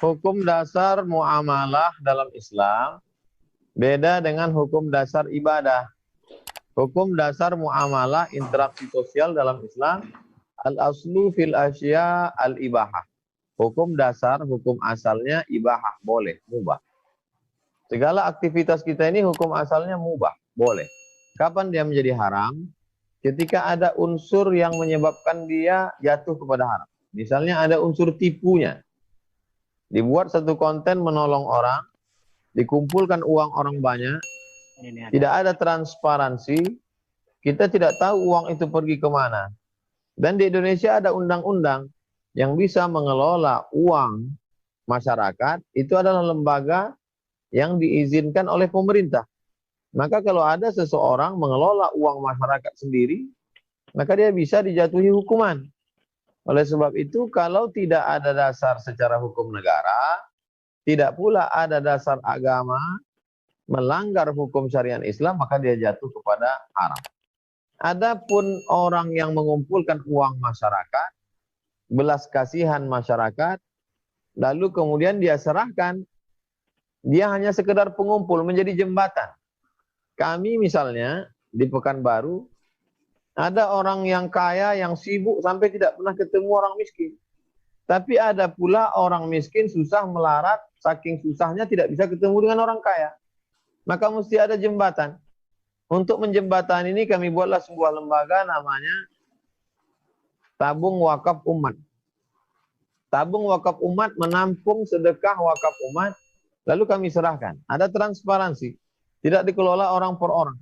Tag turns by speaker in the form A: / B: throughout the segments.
A: hukum dasar muamalah dalam Islam beda dengan hukum dasar ibadah. Hukum dasar muamalah interaksi sosial dalam Islam al-aslu fil asya al-ibahah. Hukum dasar, hukum asalnya ibahah, boleh, mubah. Segala aktivitas kita ini hukum asalnya mubah, boleh. Kapan dia menjadi haram? Ketika ada unsur yang menyebabkan dia jatuh kepada haram. Misalnya ada unsur tipunya. Dibuat satu konten menolong orang, dikumpulkan uang orang banyak, tidak ada transparansi, kita tidak tahu uang itu pergi kemana. Dan di Indonesia ada undang-undang yang bisa mengelola uang masyarakat, itu adalah lembaga yang diizinkan oleh pemerintah. Maka kalau ada seseorang mengelola uang masyarakat sendiri, maka dia bisa dijatuhi hukuman. Oleh sebab itu, kalau tidak ada dasar secara hukum negara, tidak pula ada dasar agama melanggar hukum syariat Islam, maka dia jatuh kepada haram. Adapun orang yang mengumpulkan uang masyarakat, belas kasihan masyarakat, lalu kemudian dia serahkan, dia hanya sekedar pengumpul, menjadi jembatan. Kami misalnya di Pekanbaru, ada orang yang kaya yang sibuk sampai tidak pernah ketemu orang miskin. Tapi ada pula orang miskin susah melarat, saking susahnya tidak bisa ketemu dengan orang kaya. Maka mesti ada jembatan. Untuk menjembatani ini kami buatlah sebuah lembaga namanya Tabung Wakaf Umat. Tabung Wakaf Umat menampung sedekah wakaf umat, lalu kami serahkan. Ada transparansi. Tidak dikelola orang per orang.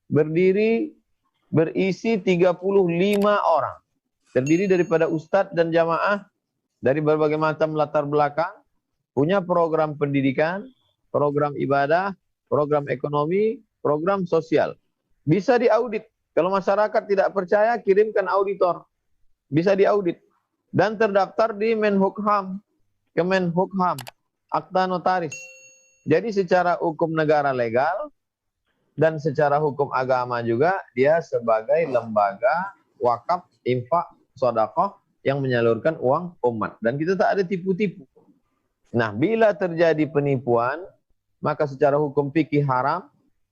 A: Berisi 35 orang. Terdiri daripada ustadz dan jamaah dari berbagai macam latar belakang. Punya program pendidikan, program ibadah, program ekonomi, program sosial. Bisa diaudit. Kalau masyarakat tidak percaya, kirimkan auditor. Bisa diaudit. Dan terdaftar di Menhukham, Kemenhukham, Akta Notaris. Jadi secara hukum negara legal dan secara hukum agama juga dia sebagai lembaga wakaf, infak, sedekah yang menyalurkan uang umat. Dan kita tak ada tipu-tipu. Nah, bila terjadi penipuan, maka secara hukum fikih haram,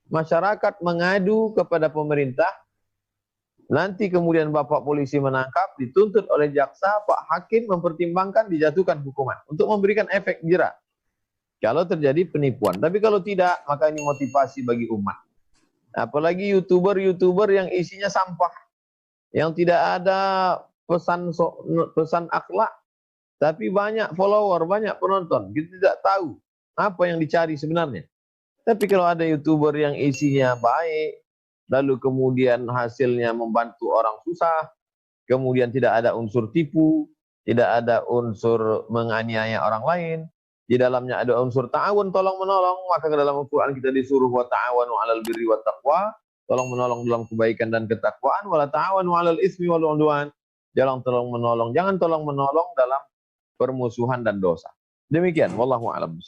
A: masyarakat mengadu kepada pemerintah, nanti kemudian Bapak polisi menangkap, dituntut oleh jaksa, Pak Hakim mempertimbangkan dijatuhkan hukuman untuk memberikan efek jera kalau terjadi penipuan. Tapi kalau tidak, maka ini motivasi bagi umat. Apalagi YouTuber yang isinya sampah, yang tidak ada pesan akhlak, tapi banyak follower, banyak penonton. Kita tidak tahu apa yang dicari sebenarnya. Tapi kalau ada YouTuber yang isinya baik, lalu kemudian hasilnya membantu orang susah, kemudian tidak ada unsur tipu, tidak ada unsur menganiaya orang lain, di dalamnya ada unsur ta'awun, tolong menolong, maka ke dalam Al-Quran kita disuruh wa ta'awanu 'alal birri wat taqwa, tolong menolong dalam kebaikan dan ketakwaan, wala ta'awanu 'alal ismi wal 'udwan, jangan tolong menolong dalam permusuhan dan dosa. Demikian, wallahu a'lam.